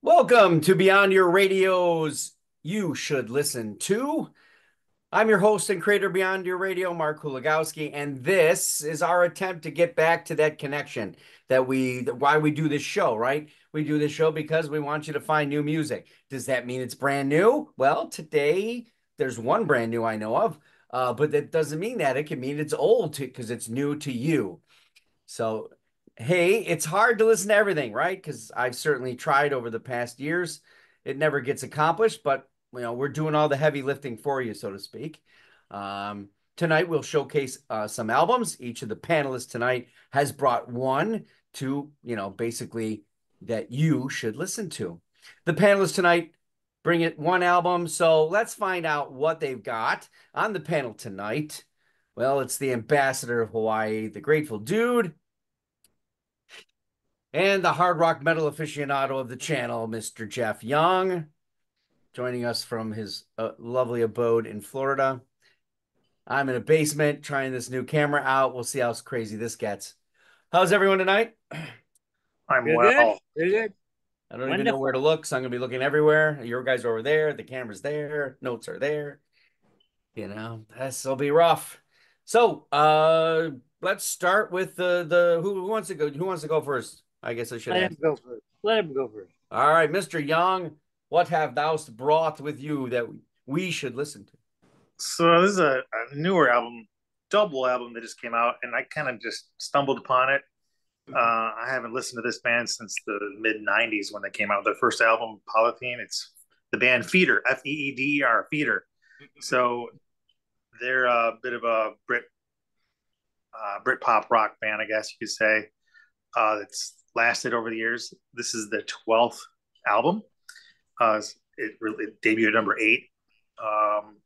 Welcome to Beyond Your Radio's You Should Listen to. I'm your host and creator Beyond Your Radio, Mark Kulagowski, and this is our attempt to get back to that connection why we do this show, right? We do this show because we want you to find new music. Does that mean it's brand new? Well, today there's one brand new I know of, but that doesn't mean that. It can mean it's old because it's new to you. So, hey, it's hard to listen to everything, right? Because I've certainly tried over the past years. It never gets accomplished, but we're doing all the heavy lifting for you, so to speak. Tonight we'll showcase some albums. Each of the panelists tonight has brought one to, basically that you should listen to. The panelists tonight bring it one album, so let's find out what they've got on the panel tonight. Well, it's the ambassador of Hawaii, the Grateful Dude, and the hard rock metal aficionado of the channel, Mr. Jeff Young, joining us from his lovely abode in Florida. I'm in a basement trying this new camera out. We'll see how crazy this gets. How's everyone tonight? I'm Good, good, well. good, good. I don't even know where Wonderful. to look, so I'm going to be looking everywhere. Your guys are over there. The camera's there. Notes are there. This will be rough. So, let's start with the who wants to go? Who wants to go first? I guess I should Let ask. him go first. Let him go first. All right, Mr. Young, what have thou brought with you that we should listen to? So this is a newer album, double album that just came out, and I kind of just stumbled upon it. I haven't listened to this band since the mid '90s when they came out with their first album, Polythene. It's the band Feeder, Feeder, Feeder. So they're a bit of a Brit pop rock band, I guess you could say. It's lasted over the years. This is the 12th album. It debuted at number 8. Um,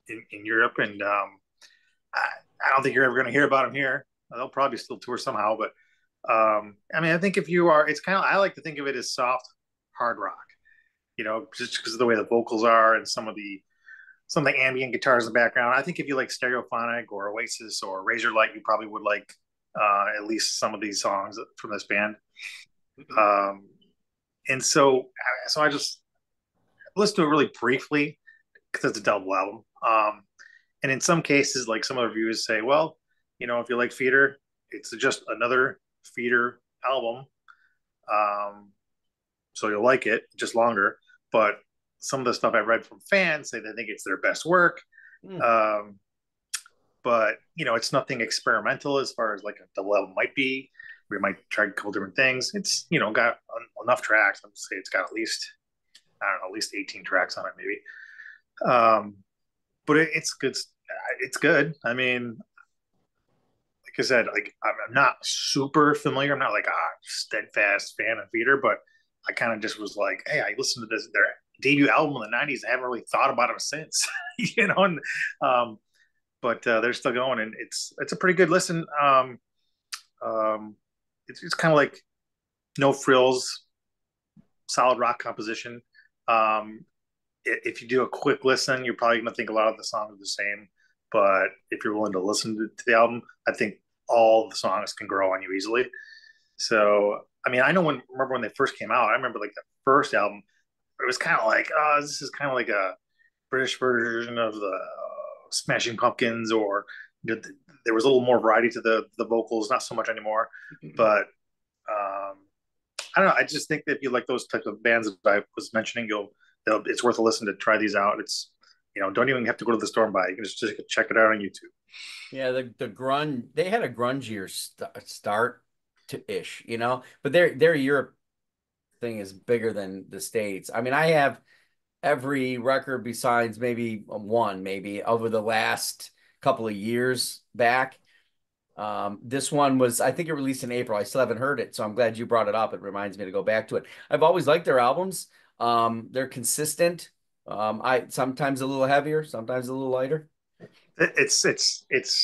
in Europe, and I don't think you're ever going to hear about them here. They'll probably still tour somehow, but I mean, I think if you are, it's kind of I like to think of it as soft hard rock, just because of the way the vocals are and some of the ambient guitars in the background. I think if you like Stereophonic or Oasis or Razorlight, you probably would like at least some of these songs from this band. Um, and so I just listened to it really briefly because it's a double album. And in some cases, like some of the reviews say, well, if you like Feeder, it's just another Feeder album. So you'll like it, just longer. But some of the stuff I've read from fans say they think it's their best work. Mm. But it's nothing experimental as far as like a double album might be. We might try a couple different things. It's got enough tracks. I'd say it's got at least, I don't know, at least 18 tracks on it, maybe. But it's good. It's good. I mean, like I said, like I'm not super familiar. I'm not like a steadfast fan of Feeder, but I kind of just was like, hey, I listened to their debut album in the '90s. I haven't really thought about them since, And but they're still going, and it's a pretty good listen. It's kind of like no frills, solid rock composition. Um, if you do a quick listen, you're probably going to think a lot of the songs are the same. But if you're willing to listen to the album, I think all the songs can grow on you easily. So, I mean, remember when they first came out, I remember like the first album, it was kind of like, oh, this is kind of like a British version of the Smashing Pumpkins, or there was a little more variety to the vocals, not so much anymore. But I don't know. I just think that if you like those types of bands that I was mentioning, it's worth a listen to try these out. It's don't even have to go to the store and buy it. You can just check it out on YouTube. Yeah, the grunge, they had a grungier start to ish, but their Europe thing is bigger than the States. I mean, I have every record besides maybe one, maybe over the last couple of years back. This one was, I think it released in April. I still haven't heard it, so I'm glad you brought it up. It reminds me to go back to it. I've always liked their albums. They're consistent. I sometimes a little heavier, sometimes a little lighter. It's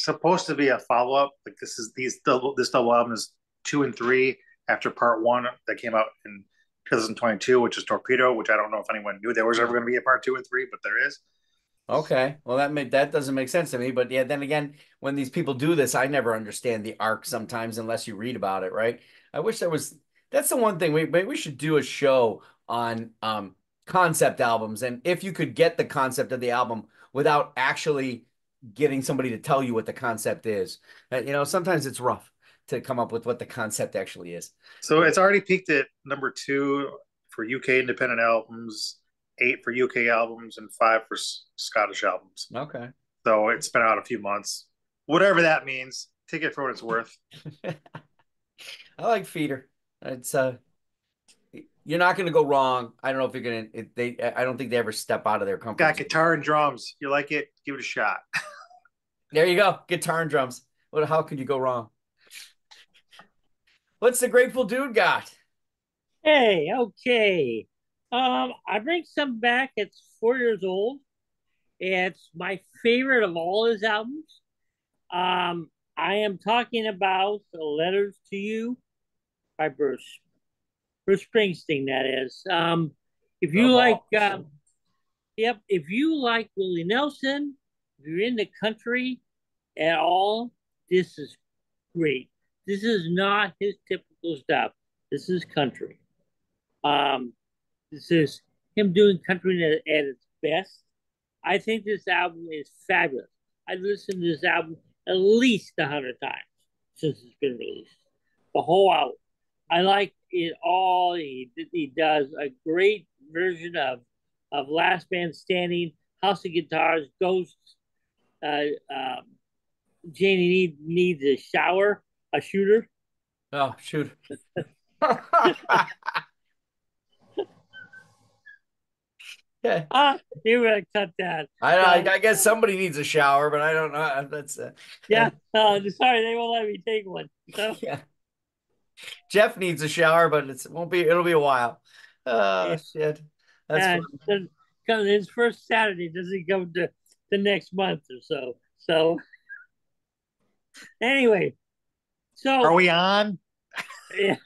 supposed to be a follow up. Like this double album is 2 and 3 after part 1 that came out in 2022, which is Torpedo, which I don't know if anyone knew there was ever going to be a part 2 and 3, but there is. Okay, well that doesn't make sense to me, but yeah, then again, when these people do this, I never understand the arc sometimes unless you read about it, right? I wish That's the one thing we should do a show on concept albums, and if you could get the concept of the album without actually getting somebody to tell you what the concept is. Sometimes it's rough to come up with what the concept actually is. So it's already peaked at number two for UK independent albums, eight for UK albums, and five for Scottish albums. Okay. So it's been out a few months. Whatever that means, take it for what it's worth. I like Feeder. It's you're not going to go wrong. I don't know if you're going to they I don't think they ever step out of their comfort Got zone. guitar and drums. You like it? Give it a shot. There you go. Guitar and drums. How could you go wrong? What's the Grateful Dude got? Hey, okay. I bring some back. It's 4 years old. It's my favorite of all his albums. I am talking about Letters to You by Bruce. Bruce Springsteen, that is. If you like, yep, if you like Willie Nelson, if you're in the country at all, this is great. This is not his typical stuff. This is country. Um, this is him doing country at its best. I think this album is fabulous. I've listened to this album at least 100 times since it's been released. The whole album. I like it all. He does a great version of Last Man Standing, House of Guitars, Ghosts. Uh, um, needs a shower, a shooter. Oh, shoot. Yeah. You were gonna cut that. I guess somebody needs a shower, but I don't know. That's yeah. Sorry, they won't let me take one. So yeah. Jeff needs a shower, but it'll be a while. Oh yeah, shit. That's fun. his first Saturday doesn't come to the next month or so. So anyway, Are we on? yeah.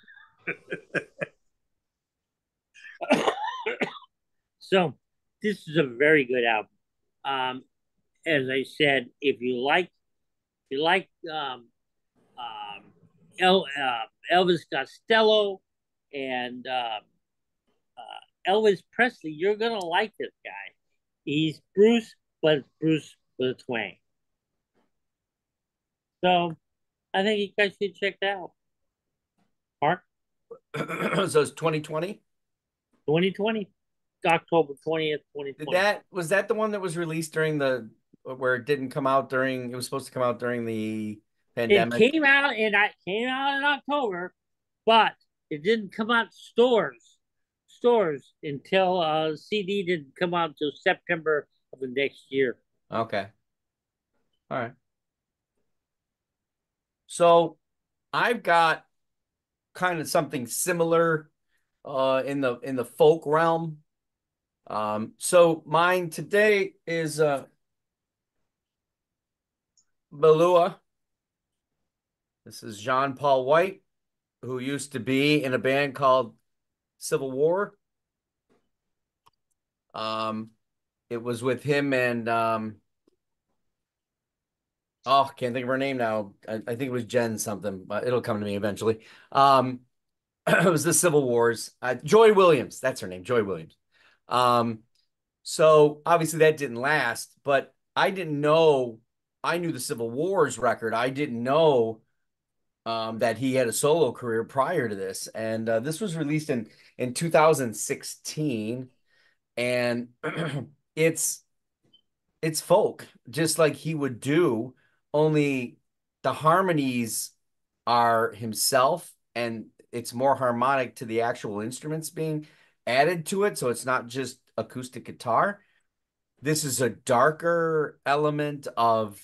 So this is a very good album. As I said, if you like Elvis Costello and Elvis Presley, you're gonna like this guy. He's Bruce, but it's Bruce with a twang. So I think you guys should check that out. Mark, So it's 2020. 2020, October 20th, 2020. Was that the one that was released during where it didn't come out during it was supposed to come out during the It pandemic? came out in October, but it didn't come out stores until CD didn't come out until September of the next year. Okay. All right. So I've got kind of something similar in the folk realm. So mine today is Beulah. This is John Paul White, who used to be in a band called Civil War. It was with him and can't think of her name now. I think it was Jen something, but it'll come to me eventually. It was the Civil Wars. Joy Williams, that's her name, Joy Williams. So obviously that didn't last, but I didn't know. I knew the Civil Wars record. I didn't know that he had a solo career prior to this, and this was released in 2016, and it's it's folk, just like he would do, only the harmonies are himself, and it's more harmonic to the actual instruments being added to it, so it's not just acoustic guitar. This is a darker element of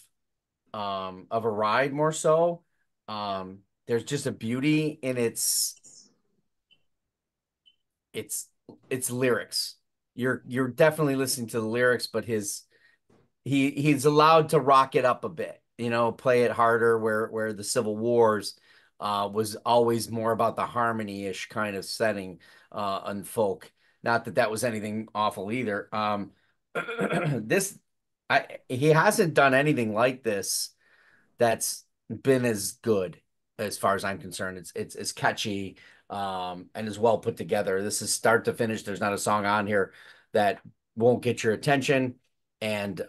a ride more so. There's just a beauty in its its lyrics. You're definitely listening to the lyrics, but he's allowed to rock it up a bit, play it harder where the Civil Wars was always more about the harmony-ish kind of setting on folk. Not that that was anything awful either. This he hasn't done anything like this that's been as good as far as I'm concerned. It's catchy. and is well put together. This is start to finish. There's not a song on here that won't get your attention. And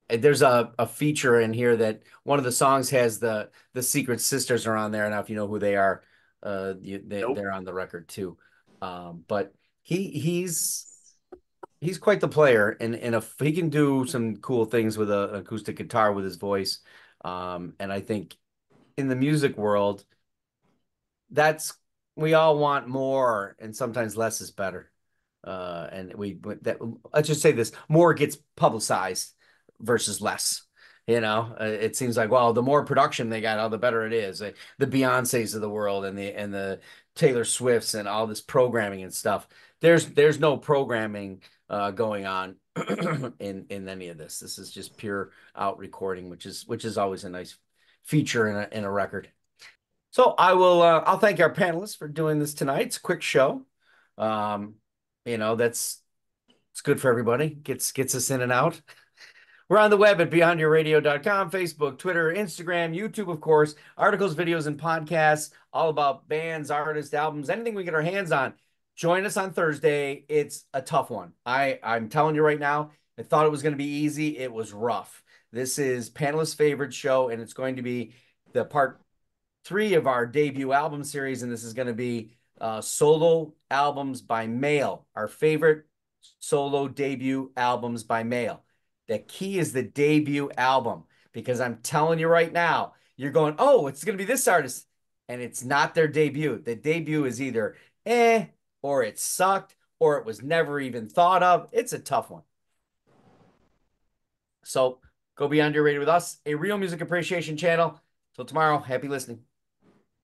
there's a feature in here that one of the songs has the Secret Sisters are on there. Now, if you know who they are, Nope. they're on the record too. But he's he's quite the player, and he can do some cool things with an acoustic guitar with his voice. And I think in the music world, that's we all want more, and sometimes less is better. And we that let's just say this: more gets publicized versus less. It seems like, well, the more production they got, all the better it is. The Beyoncés of the world and the Taylor Swifts and all this programming and stuff. There's no programming going on in any of this. This is just pure out recording, which is always a nice feature in a record. So I'll thank our panelists for doing this tonight. It's a quick show. Um, that's it's good for everybody. Gets us in and out. We're on the web at beyondyourradio.com, Facebook, Twitter, Instagram, YouTube, of course, articles, videos, and podcasts, all about bands, artists, albums, anything we get our hands on. Join us on Thursday. It's a tough one. I'm telling you right now, I thought it was going to be easy. It was rough. This is panelists' favorite show, and it's going to be the part 3 of our debut album series, and this is going to be solo albums by mail, our favorite solo debut albums by mail. The key is the debut album, because I'm telling you right now, you're going, oh, it's going to be this artist, and it's not their debut. The debut is either or it sucked, or it was never even thought of. It's a tough one. So go Beyond Your Radio with us, a real music appreciation channel. Till tomorrow, happy listening.